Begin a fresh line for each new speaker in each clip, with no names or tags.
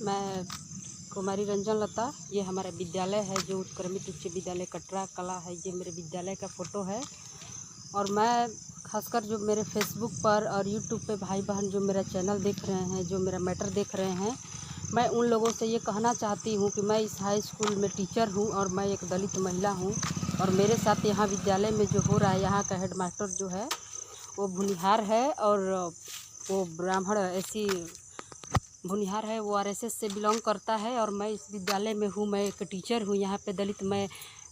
मैं कुमारी रंजन लता, ये हमारा विद्यालय है जो उत्क्रमित उच्च विद्यालय कटरा कला है। ये मेरे विद्यालय का फ़ोटो है। और मैं खासकर जो मेरे फेसबुक पर और यूट्यूब पे भाई बहन जो मेरा चैनल देख रहे हैं, जो मेरा मैटर देख रहे हैं, मैं उन लोगों से ये कहना चाहती हूँ कि मैं इस हाई स्कूल में टीचर हूँ और मैं एक दलित महिला हूँ। और मेरे साथ यहाँ विद्यालय में जो हो रहा है, यहाँ का हेडमास्टर जो है वो भुनिहार है और वो ब्राह्मण ऐसी भुनिहार है, वो आरएसएस से बिलोंग करता है। और मैं इस विद्यालय में हूँ, मैं एक टीचर हूँ यहाँ पे दलित।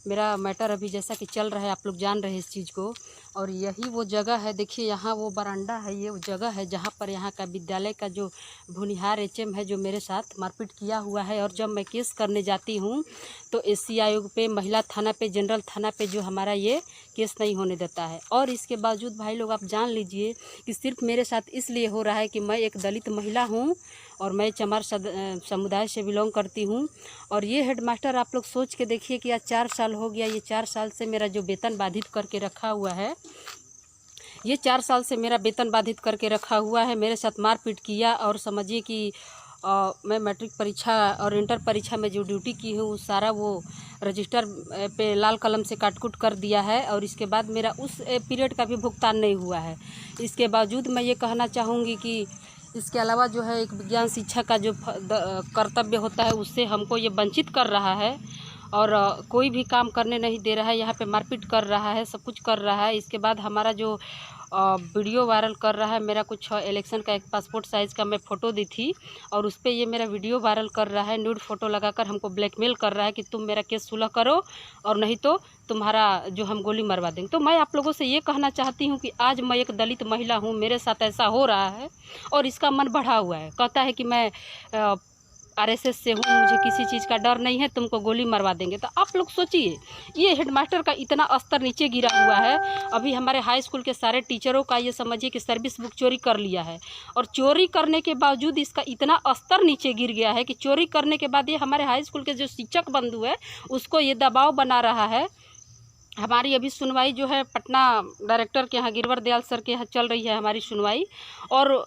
मेरा मैटर अभी जैसा कि चल रहा है, आप लोग जान रहे हैं इस चीज़ को। और यही वो जगह है, देखिए यहाँ वो बरांडा है, ये वो जगह है जहाँ पर यहाँ का विद्यालय का जो भुनिहार एचएम है जो मेरे साथ मारपीट किया हुआ है। और जब मैं केस करने जाती हूँ तो एससी आयोग पे, महिला थाना पे, जनरल थाना पे जो हमारा ये केस नहीं होने देता है। और इसके बावजूद भाई लोग आप जान लीजिए कि सिर्फ मेरे साथ इसलिए हो रहा है कि मैं एक दलित महिला हूँ और मैं चमार समुदाय से बिलोंग करती हूँ। और ये हेडमास्टर आप लोग सोच के देखिए कि आज 4 साल हो गया, ये 4 साल से मेरा जो वेतन बाधित करके रखा हुआ है, ये 4 साल से मेरा वेतन बाधित करके रखा हुआ है। मेरे साथ मारपीट किया और समझिए कि मैं मैट्रिक परीक्षा और इंटर परीक्षा में जो ड्यूटी की हूँ सारा वो रजिस्टर पे लाल कलम से काट-कूट कर दिया है। और इसके बाद मेरा उस पीरियड का भी भुगतान नहीं हुआ है। इसके बावजूद मैं ये कहना चाहूँगी कि इसके अलावा जो है एक विज्ञान शिक्षा का जो कर्तव्य होता है उससे हमको ये वंचित कर रहा है। और कोई भी काम करने नहीं दे रहा है, यहाँ पे मारपीट कर रहा है, सब कुछ कर रहा है। इसके बाद हमारा जो वीडियो वायरल कर रहा है, मेरा कुछ इलेक्शन का एक पासपोर्ट साइज़ का मैं फ़ोटो दी थी और उस पर ये मेरा वीडियो वायरल कर रहा है, न्यूड फ़ोटो लगाकर हमको ब्लैकमेल कर रहा है कि तुम मेरा केस सुलह करो और नहीं तो तुम्हारा जो हम गोली मरवा देंगे। तो मैं आप लोगों से ये कहना चाहती हूँ कि आज मैं एक दलित महिला हूँ, मेरे साथ ऐसा हो रहा है और इसका मन बढ़ा हुआ है। कहता है कि मैं आरएसएस से हूँ, मुझे किसी चीज़ का डर नहीं है, तुमको गोली मरवा देंगे। तो आप लोग सोचिए, ये हेडमास्टर का इतना स्तर नीचे गिरा हुआ है। अभी हमारे हाई स्कूल के सारे टीचरों का ये समझिए कि सर्विस बुक चोरी कर लिया है। और चोरी करने के बावजूद इसका इतना स्तर नीचे गिर गया है कि चोरी करने के बाद ये हमारे हाई स्कूल के जो शिक्षक बंधु है उसको ये दबाव बना रहा है। हमारी अभी सुनवाई जो है पटना डायरेक्टर के यहाँ, गिरवर दयाल सर के यहाँ चल रही है हमारी सुनवाई। और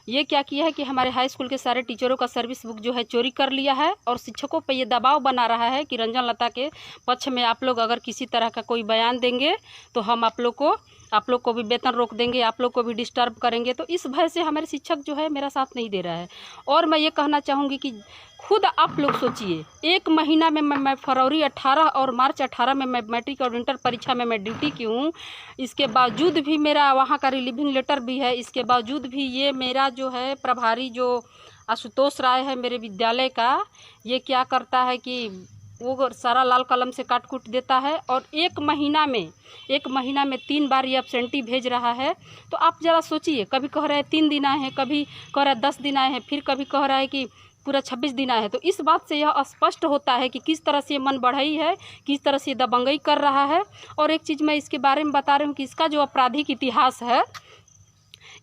ये क्या किया है कि हमारे हाई स्कूल के सारे टीचरों का सर्विस बुक जो है चोरी कर लिया है और शिक्षकों पे ये दबाव बना रहा है कि रंजन लता के पक्ष में आप लोग अगर किसी तरह का कोई बयान देंगे तो हम आप लोग को भी वेतन रोक देंगे, आप लोग को भी डिस्टर्ब करेंगे। तो इस भय से हमारे शिक्षक जो है मेरा साथ नहीं दे रहा है। और मैं ये कहना चाहूँगी कि खुद आप लोग सोचिए, 1 महीना में मैं फरवरी 18 और मार्च 18 में मैं मैट्रिक और इंटर परीक्षा में मैं ड्यूटी की हूँ। इसके बावजूद भी मेरा वहाँ का रिलीविंग लेटर भी है। इसके बावजूद भी ये मेरा जो है प्रभारी जो आशुतोष राय है मेरे विद्यालय का, ये क्या करता है कि वो सारा लाल कलम से काट-कूट देता है। और 1 महीना में 3 बार ये एब्सेंटी भेज रहा है। तो आप ज़रा सोचिए, कभी कह रहा है 3 दिन आए हैं, कभी कह रहा है 10 दिन आए हैं, फिर कभी कह रहा है कि पूरा 26 दिन आए हैं। तो इस बात से यह स्पष्ट होता है कि किस तरह से ये मन बढ़ई है, किस तरह से दबंगई कर रहा है। और एक चीज़ मैं इसके बारे में बता रही हूँ कि इसका जो आपराधिक इतिहास है,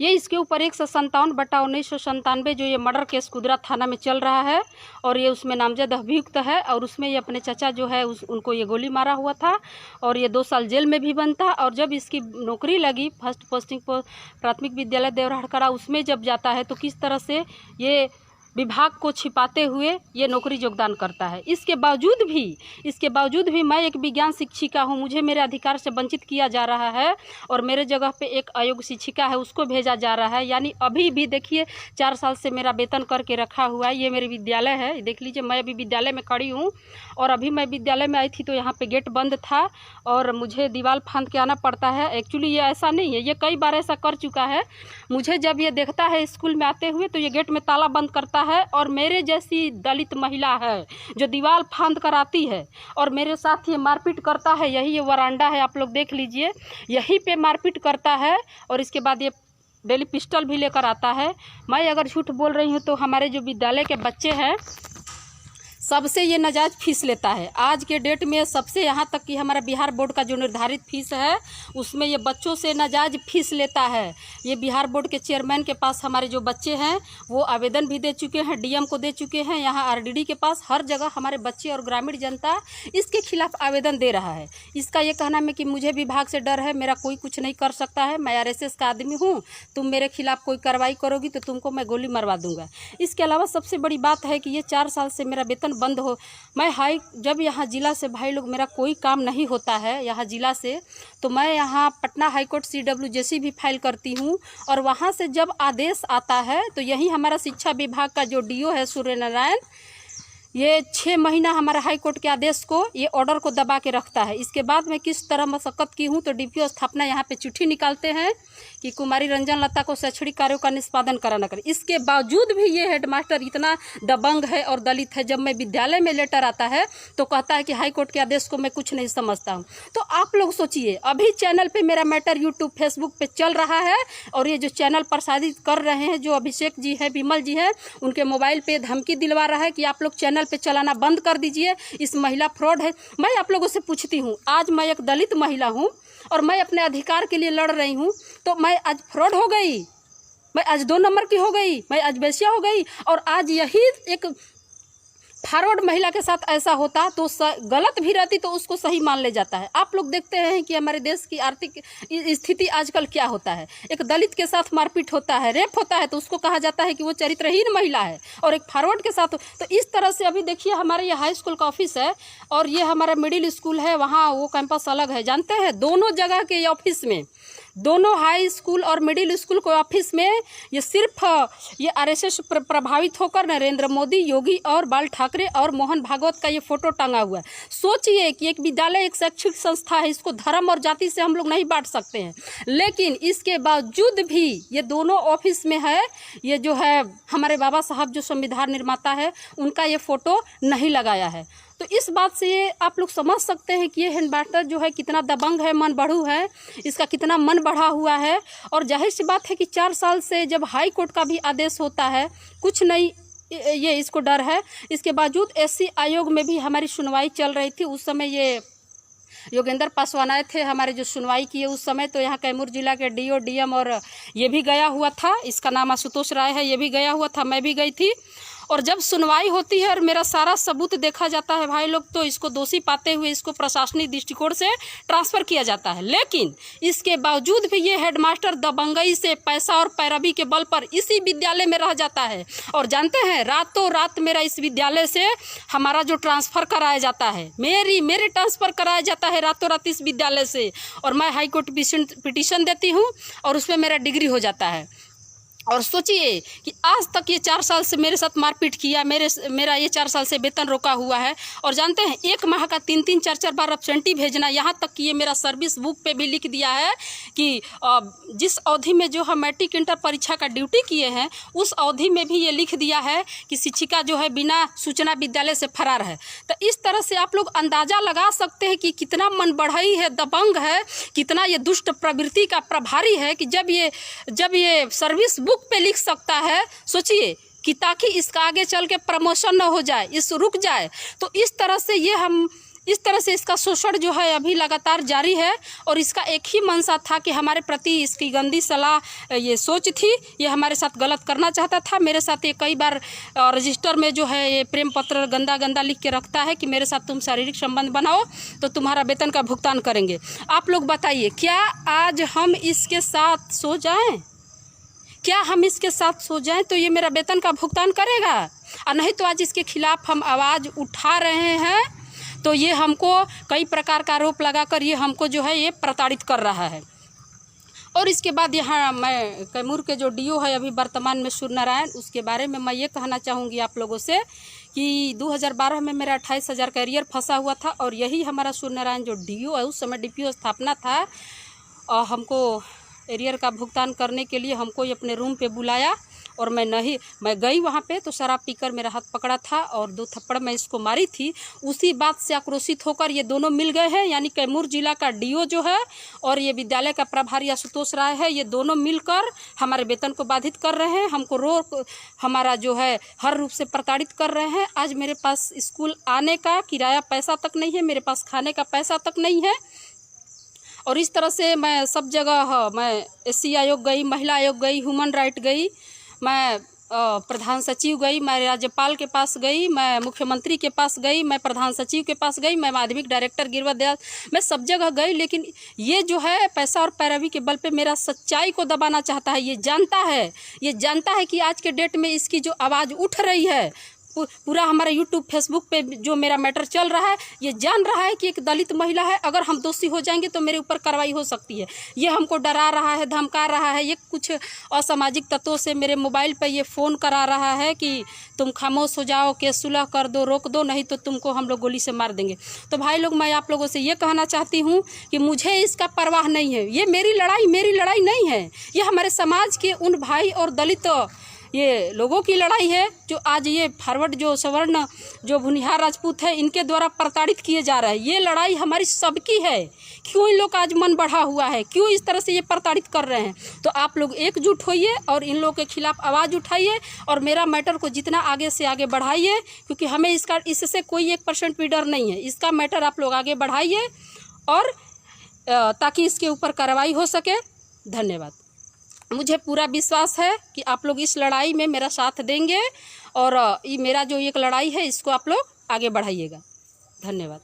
ये इसके ऊपर 157/1997 जो ये मर्डर केस कुदरा थाना में चल रहा है और ये उसमें नामजद अभियुक्त है। और उसमें ये अपने चाचा जो है उनको ये गोली मारा हुआ था और ये 2 साल जेल में भी बंद था। और जब इसकी नौकरी लगी फर्स्ट पोस्टिंग प्राथमिक विद्यालय देवराहड़करा, उसमें जब जाता है तो किस तरह से ये विभाग को छिपाते हुए ये नौकरी योगदान करता है। इसके बावजूद भी मैं एक विज्ञान शिक्षिका हूँ, मुझे मेरे अधिकार से वंचित किया जा रहा है और मेरे जगह पे एक अयोग्य शिक्षिका है उसको भेजा जा रहा है। यानी अभी भी देखिए 4 साल से मेरा वेतन करके रखा हुआ है। ये मेरे विद्यालय है, देख लीजिए, मैं अभी विद्यालय में खड़ी हूँ। और अभी मैं विद्यालय में आई थी तो यहाँ पर गेट बंद था और मुझे दीवार फांद के आना पड़ता है। एक्चुअली ये ऐसा नहीं है, ये कई बार ऐसा कर चुका है। मुझे जब ये देखता है स्कूल में आते हुए तो ये गेट में ताला बंद करता है। और मेरे जैसी दलित महिला है जो दीवार फांद कर आती है और मेरे साथ ये मारपीट करता है। यही ये वरांडा है, आप लोग देख लीजिए, यहीं पे मारपीट करता है। और इसके बाद ये डेली पिस्टल भी लेकर आता है। मैं अगर झूठ बोल रही हूँ तो हमारे जो विद्यालय के बच्चे हैं सबसे ये नाजायज़ फीस लेता है। आज के डेट में सबसे, यहाँ तक कि हमारा बिहार बोर्ड का जो निर्धारित फीस है उसमें ये बच्चों से नाजायज़ फीस लेता है। ये बिहार बोर्ड के चेयरमैन के पास हमारे जो बच्चे हैं वो आवेदन भी दे चुके हैं, डीएम को दे चुके हैं, यहाँ आरडीडी के पास, हर जगह हमारे बच्चे और ग्रामीण जनता इसके खिलाफ आवेदन दे रहा है। इसका ये कहना है कि मुझे विभाग से डर है, मेरा कोई कुछ नहीं कर सकता है, मैं आरएसएस का आदमी हूँ, तुम मेरे खिलाफ कोई कार्रवाई करोगी तो तुमको मैं गोली मरवा दूंगा। इसके अलावा सबसे बड़ी बात है कि ये 4 साल से मेरा वेतन बंद हो, मैं जब यहाँ ज़िला से भाई लोग मेरा कोई काम नहीं होता है यहाँ ज़िला से, तो मैं यहाँ पटना हाईकोर्ट CWJC भी फाइल करती हूँ, और वहाँ से जब आदेश आता है तो यही हमारा शिक्षा विभाग का जो DO है सूर्य नारायण, ये 6 महीना हमारे हाई कोर्ट के आदेश को, ये ऑर्डर को दबा के रखता है। इसके बाद मैं किस तरह मशक्क़त की हूँ तो DPO स्थापना यहाँ पे चिट्ठी निकालते हैं कि कुमारी रंजन लता को शैक्षणिक कार्यों का निष्पादन कराना करें। इसके बावजूद भी ये हेडमास्टर इतना दबंग है और दलित है, जब मैं विद्यालय में लेटर आता है तो कहता है कि हाई कोर्ट के आदेश को मैं कुछ नहीं समझता हूँ। तो आप लोग सोचिए, अभी चैनल पे मेरा मैटर यूट्यूब फेसबुक पे चल रहा है, और ये जो चैनल प्रसारित कर रहे हैं जो अभिषेक जी हैं, विमल जी हैं, उनके मोबाइल पे धमकी दिलवा रहा है कि आप लोग चैनल पे चलाना बंद कर दीजिए, इस महिला फ्रॉड है। मैं आप लोगों से पूछती हूँ, आज मैं एक दलित महिला हूँ और मैं अपने अधिकार के लिए लड़ रही हूँ, तो मैं आज फ्रॉड हो गई, मैं आज 2 नंबर की हो गई, मैं आज बेसिया हो गई, और आज यही एक फॉरवर्ड महिला के साथ ऐसा होता तो गलत भी रहती तो उसको सही मान ले जाता है। आप लोग देखते हैं कि हमारे देश की आर्थिक स्थिति आजकल क्या होता है, एक दलित के साथ मारपीट होता है, रेप होता है तो उसको कहा जाता है कि वो चरित्रहीन महिला है, और एक फॉरवर्ड के साथ तो इस तरह से। अभी देखिए हमारे ये हाई स्कूल का ऑफिस है और ये हमारा मिडिल स्कूल है, वहाँ वो कैंपस अलग है, जानते हैं, दोनों जगह के ऑफिस में, दोनों हाई स्कूल और मिडिल स्कूल के ऑफिस में ये सिर्फ ये आरएसएस प्रभावित होकर नरेंद्र मोदी, योगी और बाल ठाकरे और मोहन भागवत का ये फोटो टांगा हुआ है। सोचिए कि एक विद्यालय एक शैक्षिक संस्था है, इसको धर्म और जाति से हम लोग नहीं बांट सकते हैं, लेकिन इसके बावजूद भी ये दोनों ऑफिस में है, ये जो है हमारे बाबा साहब जो संविधान निर्माता है उनका ये फोटो नहीं लगाया है। तो इस बात से ये आप लोग समझ सकते हैं कि ये हेडमास्टर जो है कितना दबंग है, मन बढ़ू है, इसका कितना मन बढ़ा हुआ है। और जाहिर सी बात है कि 4 साल से जब हाई कोर्ट का भी आदेश होता है कुछ नहीं, ये इसको डर है। इसके बावजूद SC आयोग में भी हमारी सुनवाई चल रही थी, उस समय ये योगेंद्र पासवान आए थे हमारे जो सुनवाई किए उस समय, तो यहाँ कैमूर जिला के DO DM और ये भी गया हुआ था, इसका नाम आशुतोष राय है, ये भी गया हुआ था, मैं भी गई थी। और जब सुनवाई होती है और मेरा सारा सबूत देखा जाता है भाई लोग, तो इसको दोषी पाते हुए इसको प्रशासनिक दृष्टिकोण से ट्रांसफ़र किया जाता है। लेकिन इसके बावजूद भी ये हेडमास्टर दबंगई से, पैसा और पैरवी के बल पर इसी विद्यालय में रह जाता है। और जानते हैं, रातों रात मेरा इस विद्यालय से हमारा जो ट्रांसफ़र कराया जाता है, मेरे ट्रांसफ़र कराया जाता है रातों रात इस विद्यालय से, और मैं हाई कोर्ट पिटीशन देती हूँ और उसमें मेरा डिग्री हो जाता है। और सोचिए कि आज तक ये 4 साल से मेरे साथ मारपीट किया, मेरा ये 4 साल से वेतन रोका हुआ है। और जानते हैं, 1 माह का 3-3, 4-4 बार एब्सेंटी भेजना, यहाँ तक कि ये मेरा सर्विस बुक पे भी लिख दिया है कि जिस अवधि में जो हम मैट्रिक इंटर परीक्षा का ड्यूटी किए हैं उस अवधि में भी ये लिख दिया है कि शिक्षिका जो है बिना सूचना विद्यालय से फरार है। तो इस तरह से आप लोग अंदाज़ा लगा सकते हैं कि कितना मन बढ़ई है, दबंग है, कितना ये दुष्ट प्रवृत्ति का प्रभारी है कि जब ये सर्विस बुक पे लिख सकता है। सोचिए कि ताकि इसका आगे चल के प्रमोशन न हो जाए, इस रुक जाए। तो इस तरह से इसका शोषण जो है अभी लगातार जारी है। और इसका एक ही मंशा था कि हमारे प्रति इसकी गंदी सलाह, ये सोच थी, ये हमारे साथ गलत करना चाहता था। मेरे साथ ये कई बार रजिस्टर में जो है ये प्रेम पत्र गंदा लिख के रखता है कि मेरे साथ तुम शारीरिक संबंध बनाओ तो तुम्हारा वेतन का भुगतान करेंगे। आप लोग बताइए, क्या आज हम इसके साथ सो जाएं? क्या हम इसके साथ सो जाएं तो ये मेरा वेतन का भुगतान करेगा? और नहीं तो आज इसके खिलाफ हम आवाज़ उठा रहे हैं तो ये हमको कई प्रकार का आरोप लगाकर ये हमको जो है ये प्रताड़ित कर रहा है। और इसके बाद यहाँ मैं कैमूर के जो DO है अभी वर्तमान में सूर्य नारायण, उसके बारे में मैं ये कहना चाहूँगी आप लोगों से कि 2012 में मेरा 28,000 का एरियर फंसा हुआ था। और यही हमारा सूर्य नारायण जो DO है, उस समय DPO स्थापना था, और हमको एरियर का भुगतान करने के लिए हमको अपने रूम पे बुलाया और मैं गई वहाँ पे तो शराब पीकर मेरा हाथ पकड़ा था और 2 थप्पड़ मैं इसको मारी थी। उसी बात से आक्रोशित होकर ये दोनों मिल गए हैं, यानी कैमूर जिला का डीओ जो है और ये विद्यालय का प्रभारी आशुतोष राय है, ये दोनों मिलकर हमारे वेतन को बाधित कर रहे हैं, हमको हमारा जो है हर रूप से प्रताड़ित कर रहे हैं। आज मेरे पास स्कूल आने का किराया पैसा तक नहीं है, मेरे पास खाने का पैसा तक नहीं है। और इस तरह से मैं सब जगह मैं SC आयोग गई, महिला आयोग गई, ह्यूमन राइट गई, मैं प्रधान सचिव गई, मैं राज्यपाल के पास गई, मैं मुख्यमंत्री के पास गई, मैं प्रधान सचिव के पास गई, मैं माध्यमिक डायरेक्टर गिरिवर दयाल, मैं सब जगह गई। लेकिन ये जो है पैसा और पैरवी के बल पे मेरा सच्चाई को दबाना चाहता है। ये जानता है कि आज के डेट में इसकी जो आवाज़ उठ रही है, पूरा हमारा यूट्यूब फेसबुक पे जो मेरा मैटर चल रहा है, ये जान रहा है कि एक दलित महिला है, अगर हम दोषी हो जाएंगे तो मेरे ऊपर कार्रवाई हो सकती है। ये हमको डरा रहा है, धमका रहा है। ये कुछ असामाजिक तत्वों से मेरे मोबाइल पे ये फ़ोन करा रहा है कि तुम खामोश हो जाओ, केस सुलह कर दो, रोक दो, नहीं तो तुमको हम लोग गोली से मार देंगे। तो भाई लोग, मैं आप लोगों से ये कहना चाहती हूँ कि मुझे इसका परवाह नहीं है। ये मेरी लड़ाई नहीं है, ये हमारे समाज के उन भाई और दलित ये लोगों की लड़ाई है जो आज ये फॉरवर्ड जो सवर्ण जो भुनिहार राजपूत है, इनके द्वारा प्रताड़ित किए जा रहे हैं। ये लड़ाई हमारी सबकी है। क्यों इन लोग का आज मन बढ़ा हुआ है, क्यों इस तरह से ये प्रताड़ित कर रहे हैं? तो आप लोग एकजुट होइए और इन लोगों के खिलाफ आवाज़ उठाइए और मेरा मैटर को जितना आगे से आगे बढ़ाइए, क्योंकि हमें इससे कोई 1% भी डर नहीं है। इसका मैटर आप लोग आगे बढ़ाइए और ताकि इसके ऊपर कार्रवाई हो सके। धन्यवाद। मुझे पूरा विश्वास है कि आप लोग इस लड़ाई में मेरा साथ देंगे और ये मेरा जो एक लड़ाई है इसको आप लोग आगे बढ़ाइएगा। धन्यवाद।